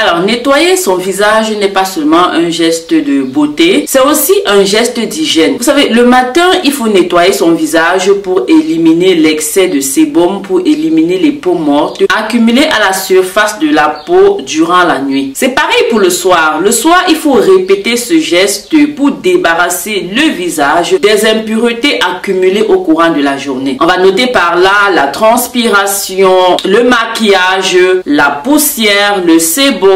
Alors, nettoyer son visage n'est pas seulement un geste de beauté, c'est aussi un geste d'hygiène. Vous savez, le matin, il faut nettoyer son visage pour éliminer l'excès de sébum, pour éliminer les peaux mortes accumulées à la surface de la peau durant la nuit. C'est pareil pour le soir. Le soir, il faut répéter ce geste pour débarrasser le visage des impuretés accumulées au courant de la journée. On va noter par là la transpiration, le maquillage, la poussière, le sébum,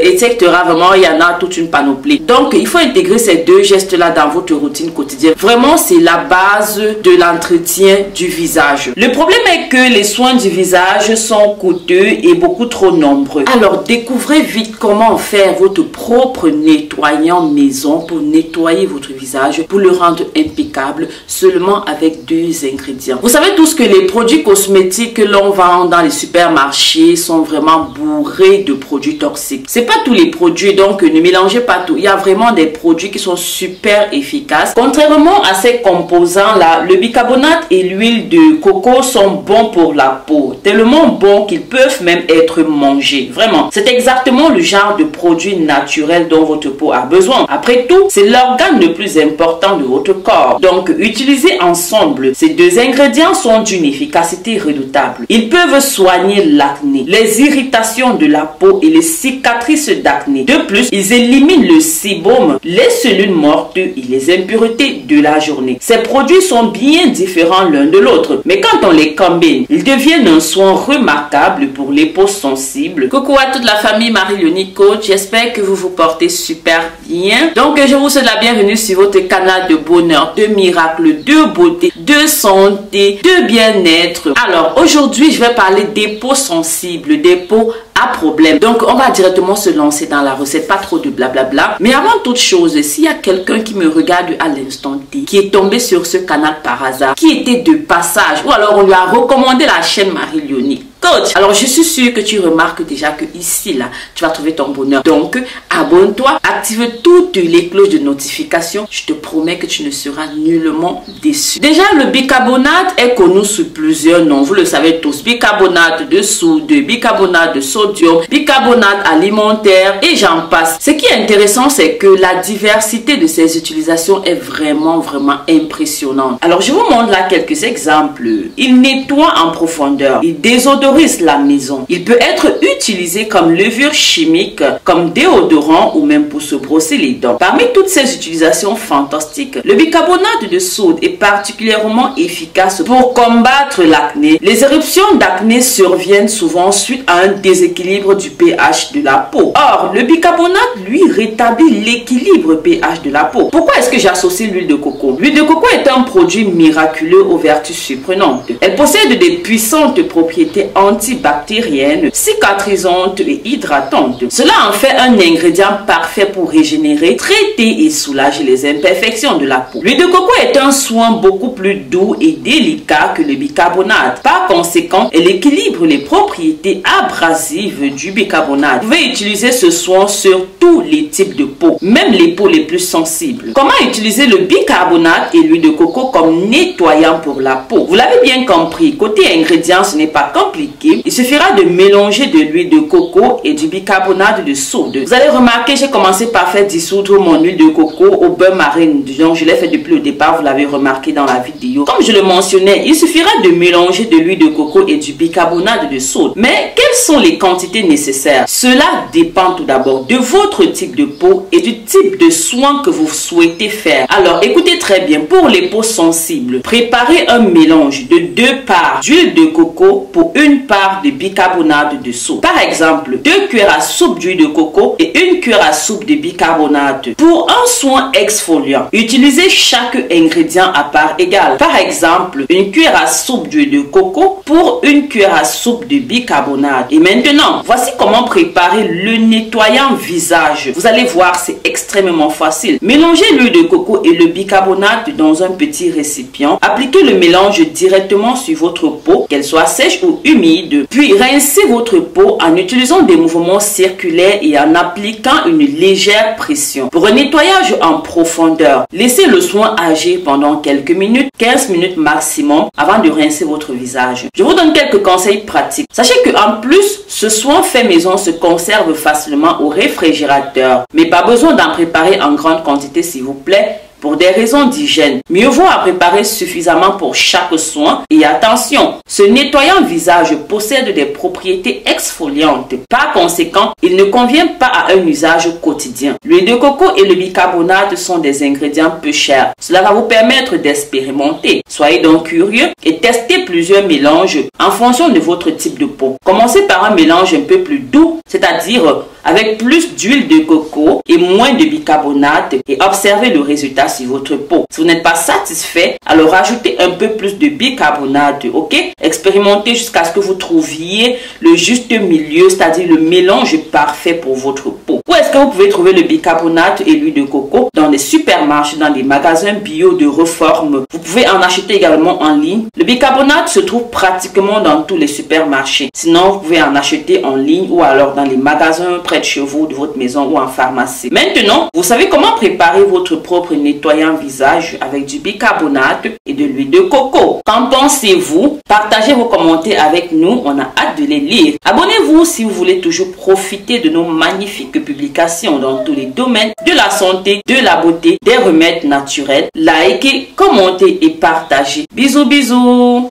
etc. Vraiment, il y en a toute une panoplie. Donc, il faut intégrer ces deux gestes-là dans votre routine quotidienne. Vraiment, c'est la base de l'entretien du visage. Le problème est que les soins du visage sont coûteux et beaucoup trop nombreux. Alors, découvrez vite comment faire votre propre nettoyant maison pour nettoyer votre visage, pour le rendre impeccable seulement avec 2 ingrédients. Vous savez tous que les produits cosmétiques que l'on vend dans les supermarchés sont vraiment bourrés de produits toxiques. C'est pas tous les produits, donc ne mélangez pas tout. Il y a vraiment des produits qui sont super efficaces. Contrairement à ces composants-là, le bicarbonate et l'huile de coco sont bons pour la peau. Tellement bons qu'ils peuvent même être mangés. Vraiment, c'est exactement le genre de produit naturel dont votre peau a besoin. Après tout, c'est l'organe le plus important de votre corps. Donc, utilisez ensemble. Ces 2 ingrédients sont d'une efficacité redoutable. Ils peuvent soigner l'acné, les irritations de la peau et les cicatrices d'acné. De plus, ils éliminent le sébum, les cellules mortes et les impuretés de la journée. Ces produits sont bien différents l'un de l'autre, mais quand on les combine, ils deviennent un soin remarquable pour les peaux sensibles. Coucou à toute la famille Marie-Léonie Coach, j'espère que vous vous portez super bien. Donc, je vous souhaite la bienvenue sur votre canal de bonheur, de miracles, de beauté, de santé, de bien-être. Alors, aujourd'hui, je vais parler des peaux sensibles, des peaux à problème. Donc, on va directement se lancer dans la recette, pas trop de blablabla. Mais avant toute chose, s'il y a quelqu'un qui me regarde à l'instant T, qui est tombé sur ce canal par hasard, qui était de passage, ou alors on lui a recommandé la chaîne Marie-Léonie Coach. Alors, je suis sûre que tu remarques déjà que ici, là, tu vas trouver ton bonheur. Donc, abonne-toi, active toutes les cloches de notification. Je te promets que tu ne seras nullement déçu. Déjà, le bicarbonate est connu sous plusieurs noms. Vous le savez tous. Bicarbonate de soude, bicarbonate de sodium, bicarbonate alimentaire et j'en passe. Ce qui est intéressant, c'est que la diversité de ces utilisations est vraiment impressionnante. Alors, je vous montre là quelques exemples. Il nettoie en profondeur. Il désodorise la maison. Il peut être utilisé comme levure chimique, comme déodorant ou même pour se brosser les dents. Parmi toutes ces utilisations fantastiques, le bicarbonate de soude est particulièrement efficace pour combattre l'acné. Les éruptions d'acné surviennent souvent suite à un déséquilibre du pH de la peau. Or, le bicarbonate, lui, rétablit l'équilibre pH de la peau. Pourquoi est-ce que j'associe l'huile de coco? L'huile de coco est un produit miraculeux aux vertus surprenantes. Elle possède des puissantes propriétés antibactérienne, cicatrisante et hydratante. Cela en fait un ingrédient parfait pour régénérer, traiter et soulager les imperfections de la peau. L'huile de coco est un soin beaucoup plus doux et délicat que le bicarbonate. Par conséquent, elle équilibre les propriétés abrasives du bicarbonate. Vous pouvez utiliser ce soin sur tous les types de peau, même les peaux les plus sensibles. Comment utiliser le bicarbonate et l'huile de coco comme nettoyant pour la peau? Vous l'avez bien compris, côté ingrédients, ce n'est pas compliqué. Il suffira de mélanger de l'huile de coco et du bicarbonate de soude. Vous allez remarquer, j'ai commencé par faire dissoudre mon huile de coco au beurre marine. Donc, je l'ai fait depuis le départ, vous l'avez remarqué dans la vidéo. Comme je le mentionnais, il suffira de mélanger de l'huile de coco et du bicarbonate de soude. Mais quelles sont les quantités nécessaires? Cela dépend tout d'abord de votre type de peau et du type de soin que vous souhaitez faire. Alors, écoutez très bien, pour les peaux sensibles, préparez un mélange de 2 parts d'huile de coco pour 1 part de bicarbonate de soude. Par exemple, 2 cuillères à soupe d'huile de coco et 1 cuillère à soupe de bicarbonate. Pour un soin exfoliant, utilisez chaque ingrédient à part égale. Par exemple, 1 cuillère à soupe d'huile de coco pour 1 cuillère à soupe de bicarbonate. Et maintenant, voici comment préparer le nettoyant visage. Vous allez voir, c'est extrêmement facile. Mélangez l'huile de coco et le bicarbonate dans un petit récipient. Appliquez le mélange directement sur votre peau, qu'elle soit sèche ou humide. humide. Puis rincez votre peau en utilisant des mouvements circulaires et en appliquant une légère pression. Pour un nettoyage en profondeur, laissez le soin agir pendant quelques minutes, 15 minutes maximum avant de rincer votre visage. Je vous donne quelques conseils pratiques. Sachez qu'en plus, ce soin fait maison se conserve facilement au réfrigérateur, mais pas besoin d'en préparer en grande quantité s'il vous plaît. Pour des raisons d'hygiène, mieux vaut en préparer suffisamment pour chaque soin. Et attention, ce nettoyant visage possède des propriétés exfoliantes. Par conséquent, il ne convient pas à un usage quotidien. L'huile de coco et le bicarbonate sont des ingrédients peu chers. Cela va vous permettre d'expérimenter. Soyez donc curieux et testez plusieurs mélanges en fonction de votre type de peau. Commencez par un mélange un peu plus doux, c'est-à-dire avec plus d'huile de coco et moins de bicarbonate, et observez le résultat sur votre peau. Si vous n'êtes pas satisfait, alors rajoutez un peu plus de bicarbonate, ok? Expérimentez jusqu'à ce que vous trouviez le juste milieu, c'est-à-dire le mélange parfait pour votre peau. Où est-ce que vous pouvez trouver le bicarbonate et l'huile de coco? Dans les supermarchés, dans les magasins bio de Reform. Vous pouvez en acheter également en ligne. Le bicarbonate se trouve pratiquement dans tous les supermarchés. Sinon, vous pouvez en acheter en ligne ou alors dans les magasins près de chez vous, de votre maison ou en pharmacie. Maintenant, vous savez comment préparer votre propre nettoyant visage avec du bicarbonate et de l'huile de coco. Qu'en pensez-vous? Partagez vos commentaires avec nous, on a hâte de les lire. Abonnez-vous si vous voulez toujours profiter de nos magnifiques publications dans tous les domaines de la santé, de la beauté, des remèdes naturels. Likez, commentez et partagez. Bisous, bisous!